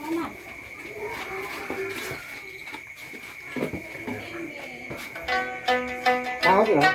Tahu lah.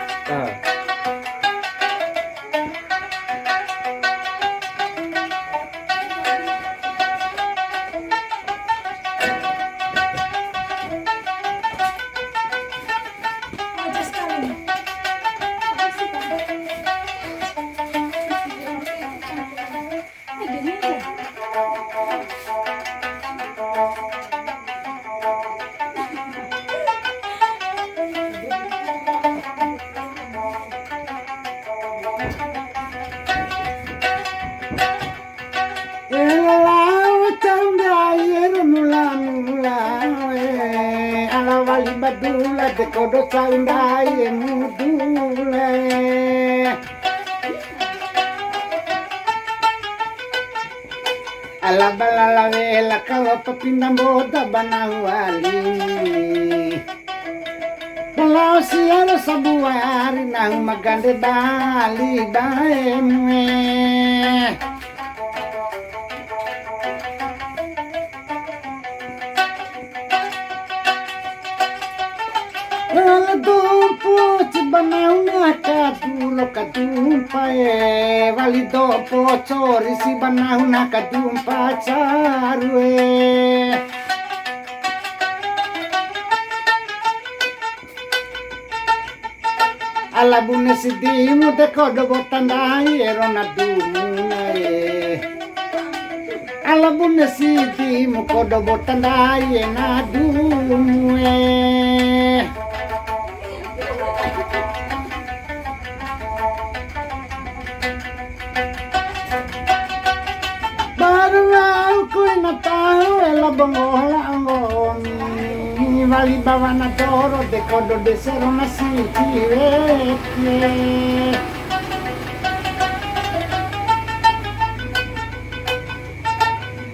Badula de kodo saundai mudule ala balala vela kalau papinda boda banawali kalau siaro sabuari nang magande bali baemwe Kadulo kadumpa vali dopo chori si banana kadumpa charue alla bunne si dimu de kodo botandai erona dumune alla bunne si dimu kodo botandai na dumue Vali bavana doro de kodo de serona siti vecchie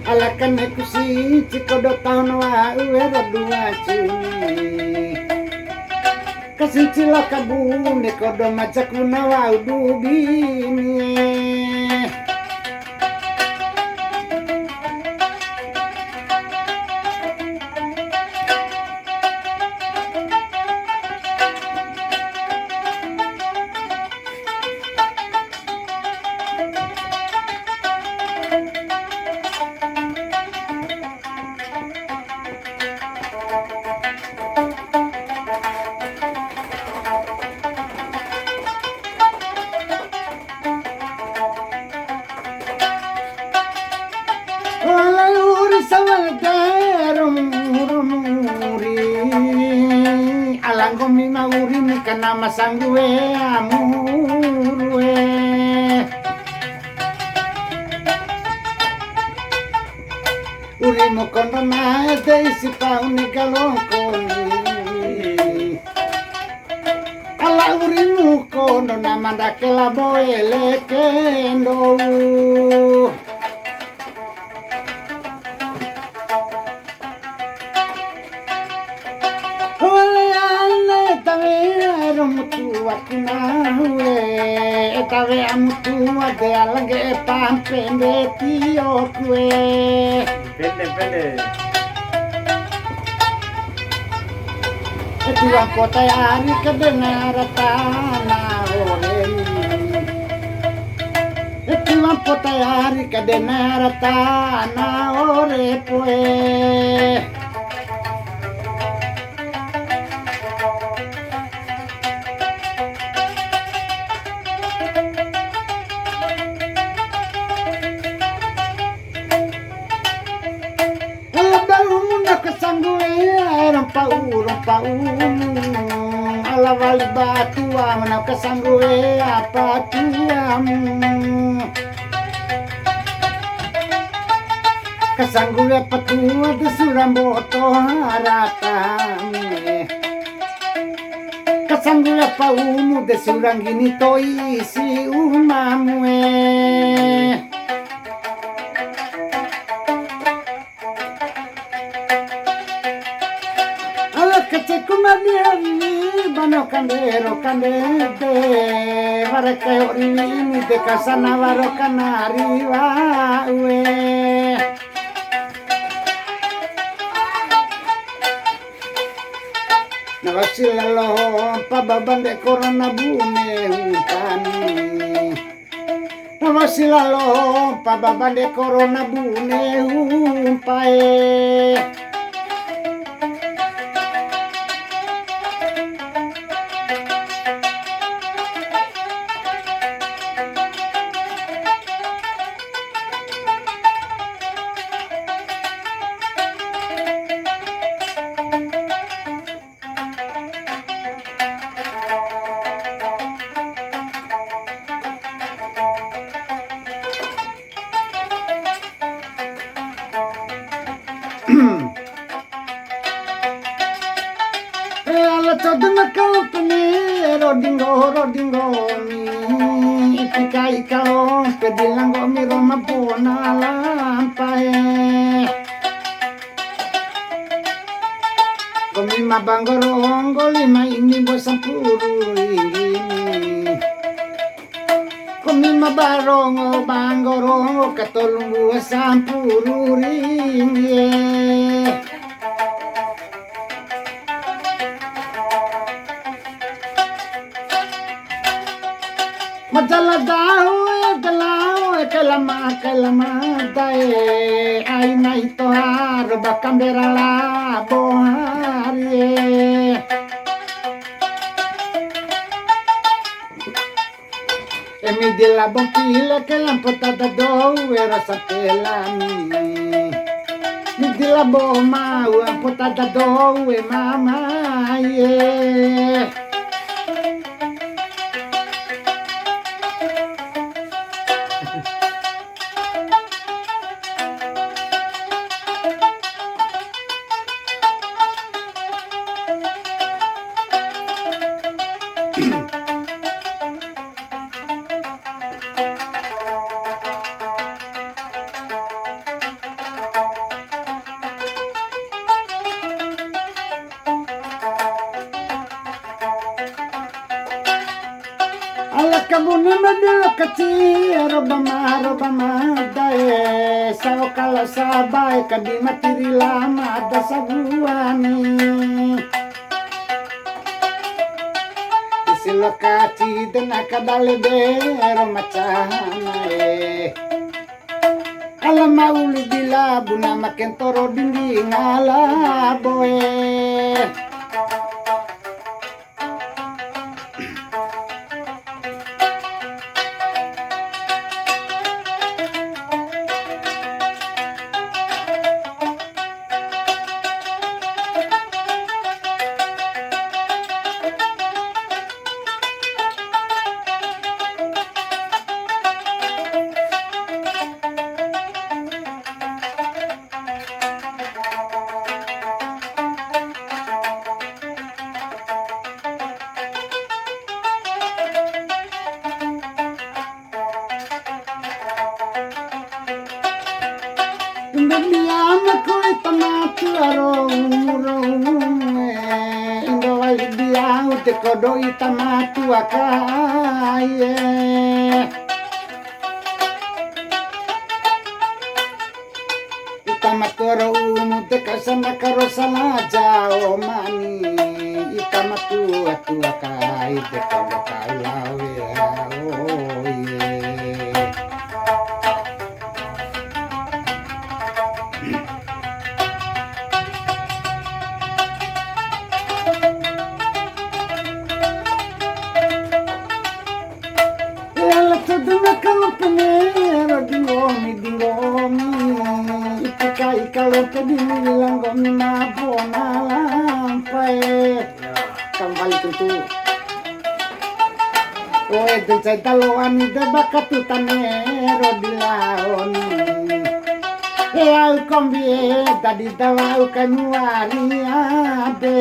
alla canne così ci kodo tauno a uero dua cuni kasinci lo kabune kodo majakuna wa udubini Alanggomi mauri nika nama sangue amurue Urimo kondo naede isi pauni galongkoni Ala urimu kondo namandake laboele kendo Tawe amutu ade alange pampende tio kue Pende Etua kota yani kedenara tanah oreni Etua kota yani kedenara tanah orepoe Ala vali batua mana kesangue apa tuamu kesangue petua de suramboto haratame kesangue paumu de suranggini toi si umamue Bano candero candete vareke orini de casa navarro canariva ue Navasilalo pababande corona bune utani. Navasilalo pababande corona bune umpae. Alla todna company rodingo mi ikai kao pedilango mi roma pona lampae komi mabangoro lima ini bosampuru ini komi mabarongo bangoro katolungu sampuru ringi. Madala daw kalama dae ay na ito haro bakambera la bohari. Mi di la bompila che l'ampottata dove sapelami. Mi di la bomma ampottata dove mamma yeah. Kabuni madilo kati robama dae sao kala sabai kadima tiri lama ada saguani isilo kati dena kadale bero macana ala maulu bila buna makin toro dindi ngala boe. Bibiana koi tamatu aro indo wali biau te kodo itamatu akaye itamatu aro te kasana karosala jao mani itamatu atu akai te kodo kalawe kalau kebilang gomi mabona lampai kembali tentu oe dencai taloani de bakatu tanero dilaoni au kombie tadi tawau kanuari ade.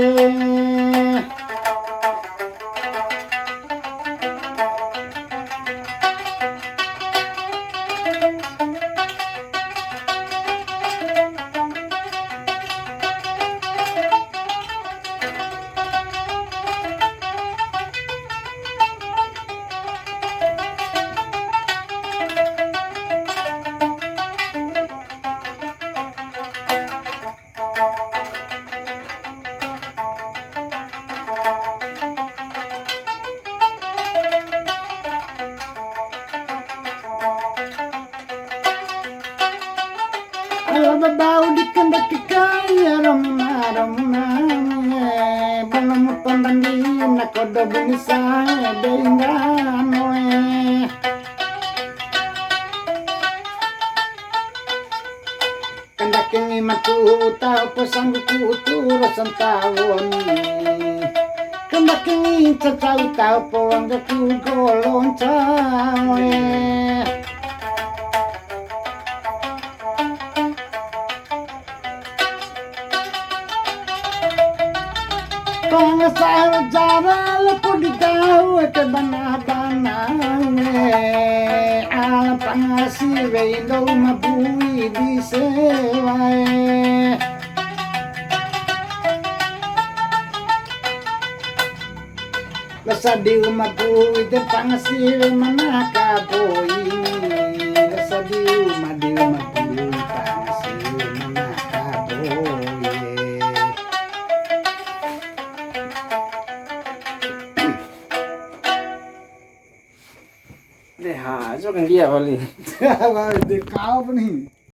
bau di kendaki kaya ramuna belum tandandi nak kodo bunisa deinganoe kendaki matu tau posangku turasan tawoni kendaki cacau tau poangku golong cawe Pangasar jara lepo di kau ke bana-bana ala pangasi reindo mabui di sewae Lasa di mabui de pangasi manaka boi Lasa di mabui pangasi manaka boi Deh, ha, jo kan dia balik. Wah, de kau apa nih?